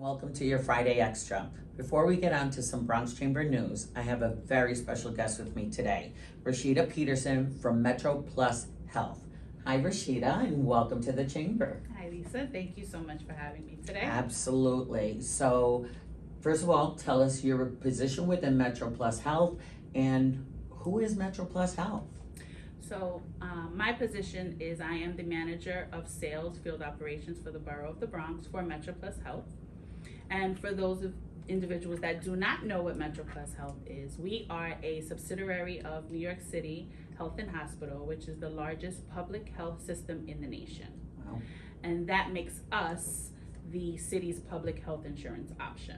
welcome to your Friday Extra. Before we get on to some Bronx Chamber news, I have a very special guest with me today, Rasheeda Petersen from MetroPlus Health. Hi Rasheeda, and welcome to the Chamber. Hi Lisa, thank you so much for having me today. Absolutely. So, first of all, tell us your position within MetroPlus Health and who is MetroPlus Health? So my position is I am the manager of sales field operations for the borough of the Bronx for MetroPlus Health. And for those of individuals that do not know what MetroPlus Health is, we are a subsidiary of New York City Health and Hospital, which is the largest public health system in the nation. Wow. And that makes us the city's public health insurance option.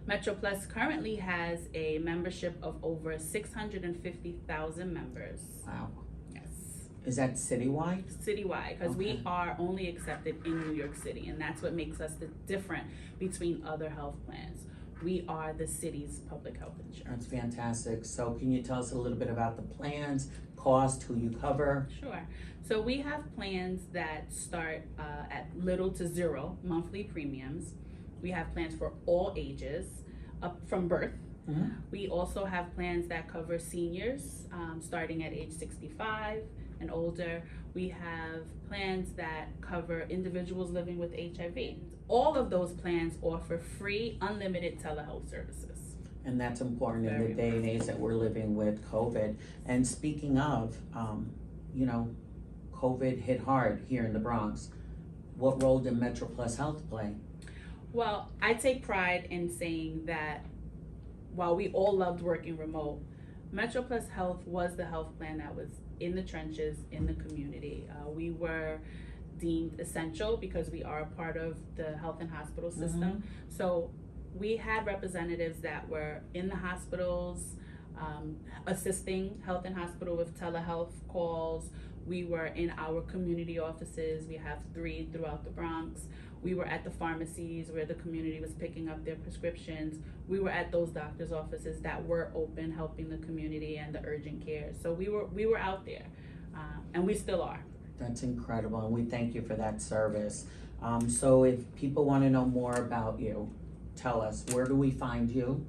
MetroPlus currently has a membership of over 650,000 members. Wow. Yes. Is that citywide? Citywide, because we Okay. are only accepted in New York City, and that's what makes us different between other health plans. We are the city's public health insurance. That's fantastic. So can you tell us a little bit about the plans, cost, who you cover? Sure. So we have plans that start at little to zero monthly premiums. We have plans for all ages, up from birth. Mm-hmm. We also have plans that cover seniors, starting at age 65 and older. We have plans that cover individuals living with HIV. All of those plans offer free, unlimited telehealth services. And that's important in Very the day and age that we're living with COVID. And speaking of, COVID hit hard here in the Bronx. What role did MetroPlus Health play? Well, I take pride in saying that while we all loved working remote, MetroPlus Health was the health plan that was in the trenches, in the community. We were deemed essential because we are a part of the health and hospital system. Mm-hmm. So we had representatives that were in the hospitals, assisting health and hospital with telehealth calls. We were in our community offices. We have 3 throughout the Bronx. We were at the pharmacies where the community was picking up their prescriptions. We were at those doctors' offices that were open, helping the community and the urgent care. So we were out there, and we still are. That's incredible, and we thank you for that service. So if people want to know more about you, tell us, where do we find you?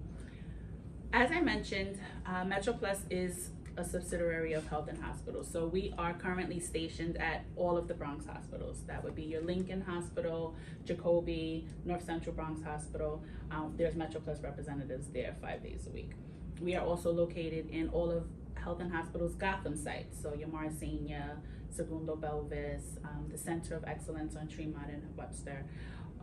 As I mentioned, MetroPlus is a subsidiary of Health and Hospitals. So we are currently stationed at all of the Bronx hospitals. That would be your Lincoln Hospital, Jacoby, North Central Bronx Hospital. There's MetroPlus representatives there 5 days a week. We are also located in all of Health and Hospitals Gotham sites. So your Marcenia, Segundo Belvis, the Center of Excellence on Tremont and Webster.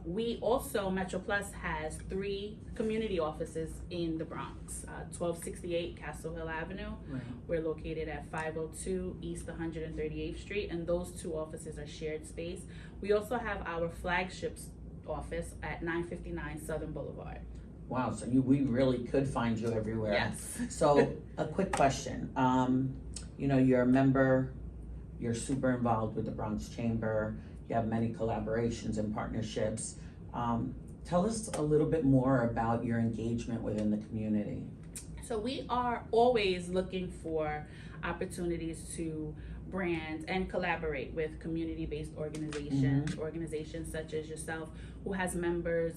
We also, MetroPlus has 3 community offices in the Bronx. 1268 Castle Hill Avenue. Right. We're located at 502 East 138th Street, and those 2 offices are shared space. We also have our flagship office at 959 Southern Boulevard. Wow, so we really could find you everywhere. Yes. So a quick question. You're a member, you're super involved with the Bronx Chamber. You have many collaborations and partnerships. Tell us a little bit more about your engagement within the community. So we are always looking for opportunities to brand and collaborate with community-based organizations, organizations such as yourself, who has members,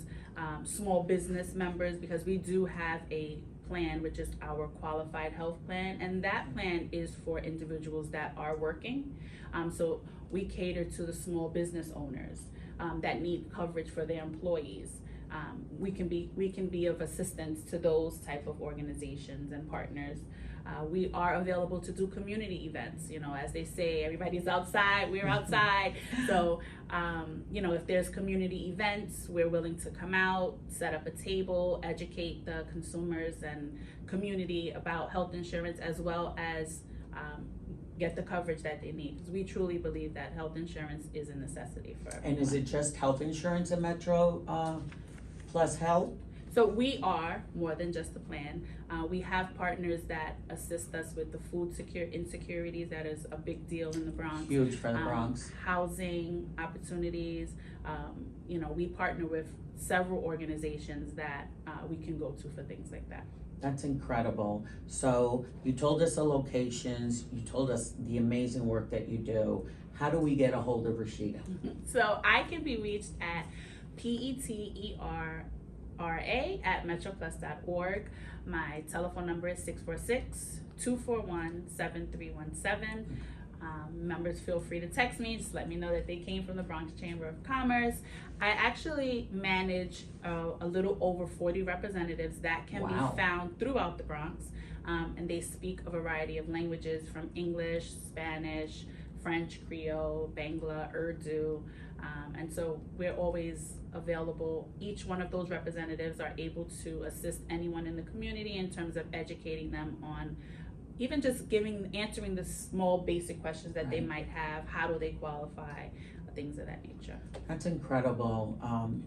small business members, because we do have a plan, which is our qualified health plan, and that plan is for individuals that are working. So we cater to the small business owners that need coverage for their employees. We can be of assistance to those type of organizations and partners. We are available to do community events. As they say, everybody's outside, we're outside. So, if there's community events, we're willing to come out, set up a table, educate the consumers and community about health insurance, as well as get the coverage that they need. Because we truly believe that health insurance is a necessity for everyone. And is it just health insurance at Metro Plus Health? So we are more than just a plan. We have partners that assist us with the food insecurities. That is a big deal in the Bronx. Huge for the Bronx. Housing opportunities. We partner with several organizations that we can go to for things like that. That's incredible. So you told us the locations, you told us the amazing work that you do. How do we get a hold of Rasheeda? So I can be reached at PETERRA@metroplus.org. My telephone number is 646-241-7317. Members feel free to text me. Just let me know that they came from the Bronx Chamber of Commerce. I actually manage a little over 40 representatives that can Wow. be found throughout the Bronx. And they speak a variety of languages from English, Spanish, French, Creole, Bangla, Urdu. And so we're always available. Each one of those representatives are able to assist anyone in the community in terms of educating them on even just answering the small basic questions that they might have. How do they qualify? Things of that nature. That's incredible.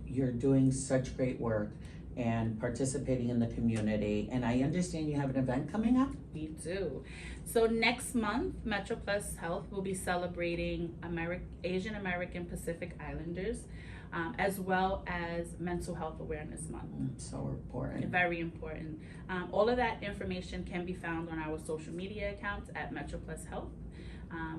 You're doing such great work and participating in the community. And I understand you have an event coming up? We do. So next month, MetroPlus Health will be celebrating Asian American Pacific Islanders, as well as Mental Health Awareness Month. So important. Very important. All of that information can be found on our social media accounts at MetroPlus Health.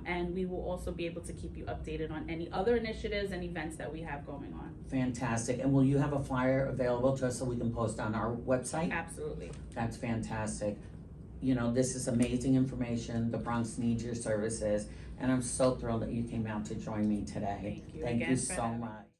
And we will also be able to keep you updated on any other initiatives and events that we have going on. Fantastic. And will you have a flyer available to us so we can post on our website? Absolutely. That's fantastic. You know, this is amazing information. The Bronx needs your services. And I'm so thrilled that you came out to join me today. Thank you Thank again you for so having me. much.